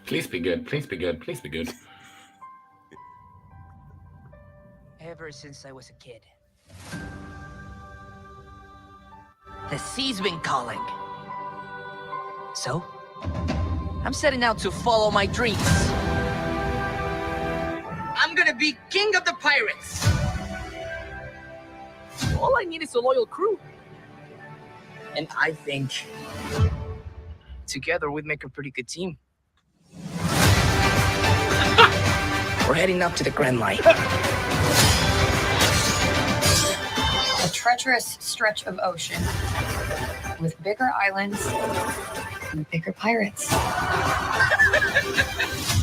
Please be good. Please be good. Please be good. Ever since I was a kid, the sea's been calling. So, I'm setting out to follow my dreams. I'm gonna be king of the pirates. All I need is a loyal crew. And I think together we'd make a pretty good team. We're heading up to the Grand Line. A treacherous stretch of ocean with bigger islands and bigger pirates.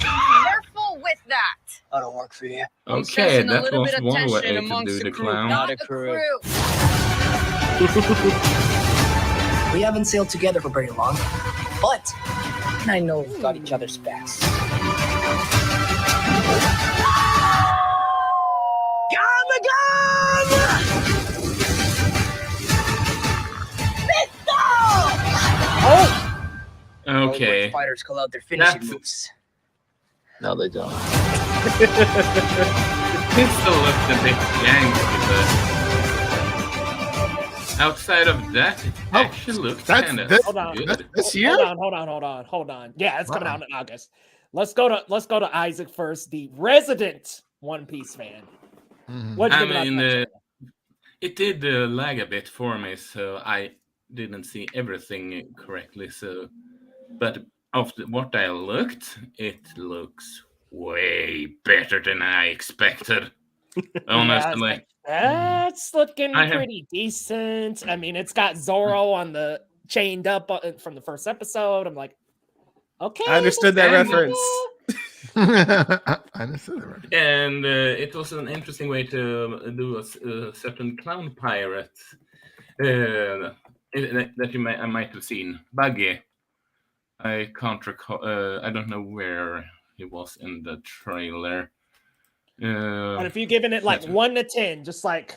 Careful with that. That'll work for you. Okay, that was one way to do the clown. Not a crew. We haven't sailed together for very long, but I know we've got each other's backs. Okay. Fighters call out their finishing moves. No, they don't. It still looks a bit janky, but outside of that, it actually looks kind of good. This year? Hold on. Yeah, it's coming out in August. Let's go to Isaac first, the resident One Piece fan. I mean, it did lag a bit for me, so I didn't see everything correctly. So, but after what I looked, it looks way better than I expected. Honestly, that's looking pretty decent. I mean, it's got Zoro on the chained up from the first episode. I'm like, okay, I understood that reference. I understood that reference. And it was an interesting way to do a certain clown pirate that I might have seen. Buggy. I can't recall. I don't know where he was in the trailer. And if you're giving it like 1 to 10, just like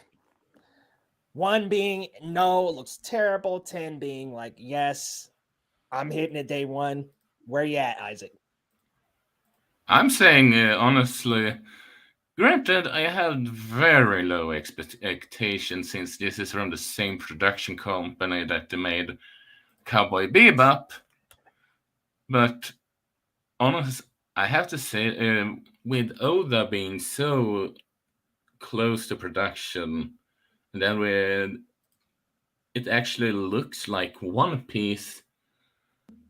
1 being no, it looks terrible, 10 being like yes, I'm hitting it day 1. Where you at, Isaac? I'm saying honestly, granted, I had very low expectations since this is from the same production company that made Cowboy Bebop. But honestly, I have to say, with Oda being so close to production, and then it actually looks like One Piece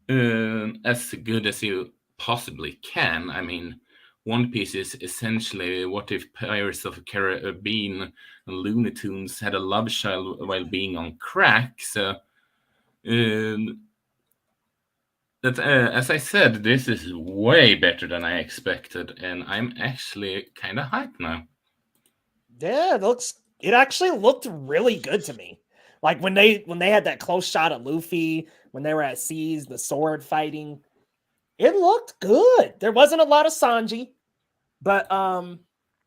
as good as you possibly can. I mean, One Piece is essentially what if Pirates of the Caribbean and Looney Tunes had a love child while being on crack. So, that as I said, this is way better than I expected, and I'm actually kind of hyped now. Yeah, it actually looked really good to me. Like when they had that close shot of Luffy, when they were at seas, the sword fighting, it looked good. There wasn't a lot of Sanji, but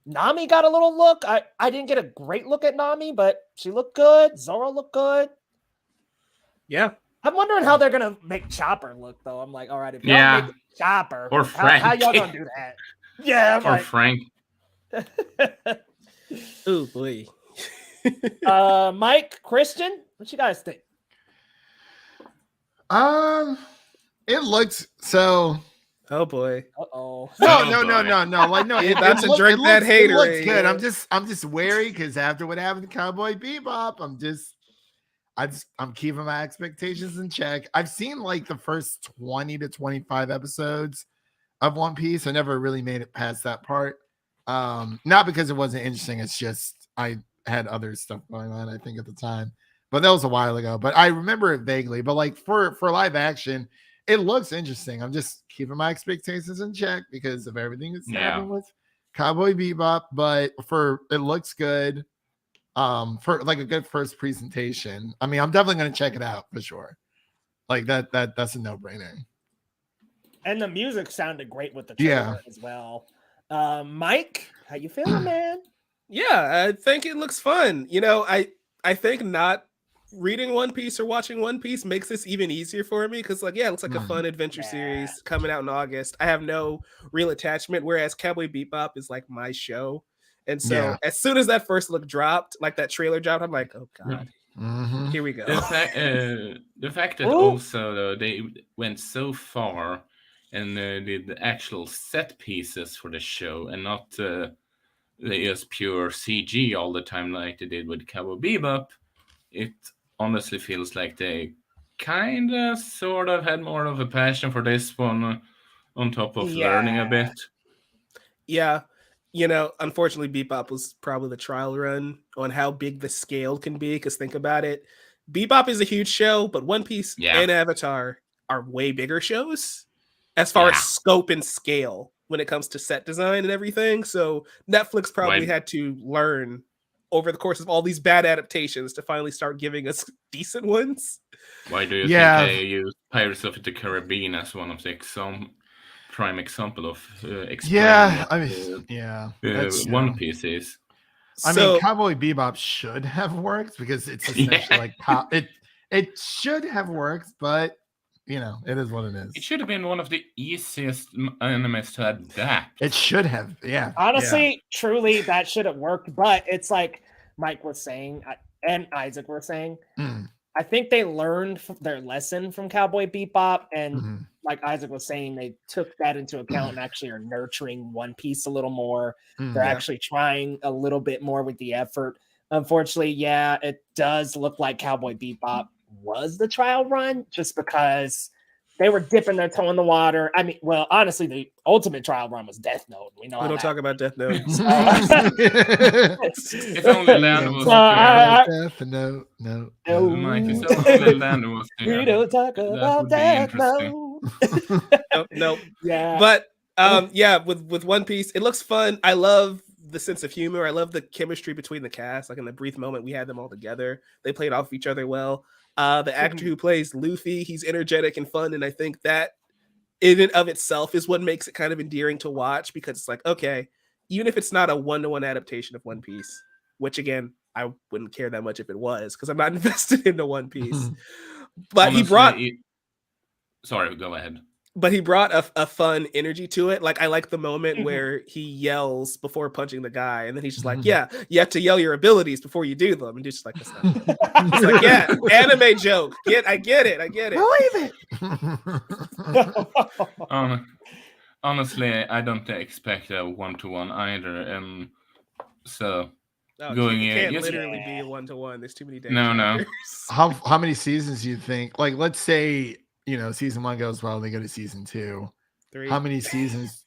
Nami got a little look. I didn't get a great look at Nami, but she looked good. Zoro looked good. Yeah. I'm wondering how they're gonna make Chopper look, though. I'm like, all right, if y'all make Chopper, or Frank, how y'all gonna do that? Yeah, or Frank. Oh boy. Mike, Christian, what you guys think? It looks so. Oh boy. Uh-oh. No. Like no, about to drink that hater. It looks good. I'm just wary because after what happened to Cowboy Bebop, I'm keeping my expectations in check. I've seen like the first 20 to 25 episodes of One Piece. I never really made it past that part. Not because it wasn't interesting. It's just I had other stuff going on, I think, at the time. But that was a while ago. But I remember it vaguely. But like for live action, it looks interesting. I'm just keeping my expectations in check because of everything that's happened with Cowboy Bebop. But it looks good. For like a good first presentation. I mean, I'm definitely going to check it out for sure. Like that's a no-brainer. And the music sounded great with the trailer as well. Mike, how you feeling, man? Yeah, I think it looks fun. You know, I think not reading One Piece or watching One Piece makes this even easier for me because, like, yeah, it looks like a fun adventure Yeah. series coming out in August. I have no real attachment, whereas Cowboy Bebop is like my show. And so Yeah. as soon as that first look dropped, like that trailer dropped, I'm like, oh god, Mhm. here we go. The fact that Ooh. also though they went so far and did the actual set pieces for the show and not just pure CG all the time like they did with Cowboy Bebop, it honestly feels like they kind of sort of had more of a passion for this one on top of learning a bit. Yeah. You know, unfortunately, Bebop was probably the trial run on how big the scale can be. Because think about it, Bebop is a huge show, but One Piece and Avatar are way bigger shows as far as scope and scale when it comes to set design and everything. So Netflix probably had to learn over the course of all these bad adaptations to finally start giving us decent ones. Why do you think they use Pirates of the Caribbean as one of the prime example of One Piece is? I mean, Cowboy Bebop should have worked because it's essentially like it should have worked, but you know, it is what it is. It should have been one of the easiest animes to adapt. It should have, Honestly, truly, that should have worked. But it's like Mike was saying, and Isaac were saying, I think they learned their lesson from Cowboy Bebop, and like Isaac was saying, they took that into account and actually are nurturing One Piece a little more. They're actually trying a little bit more with the effort. Unfortunately, it does look like Cowboy Bebop was the trial run just because they were dipping their toe in the water. I mean, well, honestly, the ultimate trial run was Death Note. We don't talk about Death Note. If only Land was Death Note. No. Mike, if only Land was here. We don't talk about Death Note. Nope. Yeah. But with One Piece, it looks fun. I love the sense of humor. I love the chemistry between the cast. Like in the brief moment we had them all together, they played off each other well. The actor who plays Luffy, he's energetic and fun, and I think that in and of itself is what makes it kind of endearing to watch, because it's like, okay, even if it's not a one-to-one adaptation of One Piece, which again, I wouldn't care that much if it was, because I'm not invested into One Piece. But honestly, sorry, go ahead. But he brought a fun energy to it. Like, I like the moment where he yells before punching the guy, and then he's just like, yeah, you have to yell your abilities before you do them. And just like, that's not it's like, yeah, anime joke. I get it. Believe it. Honestly, I don't expect a one-to-one either. And so going it in, can't literally be a one-to-one. There's too many days. No. How many seasons do you think? Like, let's say, you know, season 1 goes well, they go to season 2. 3. How many seasons?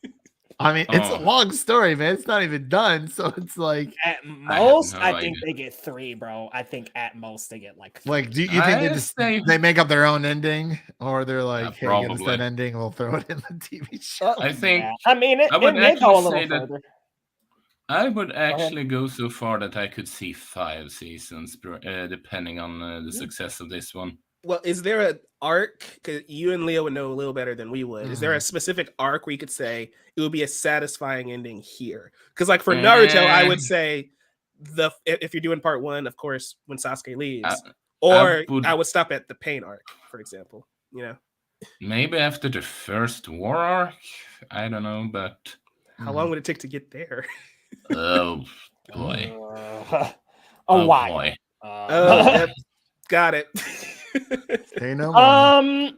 I mean, it's a long story, man. It's not even done. So it's like at most, I think they get 3, bro. I think at most they get like 3. Like, do you think they make up their own ending, or they're like, hey, give us that ending, we'll throw it in the TV show? I think. I mean, it may go a little further. I would actually go so far that I could see 5 seasons, depending on the success of this one. Well, is there an arc? Because you and Leo would know a little better than we would. Is there a specific arc where you could say it would be a satisfying ending here? Because, like, for Naruto, I would say if you're doing part 1, of course, when Sasuke leaves, I would stop at the pain arc, for example. You know, maybe after the first war arc. I don't know, but how long would it take to get there? Oh boy! Why? Boy. Got it. Stay no more. Yeah.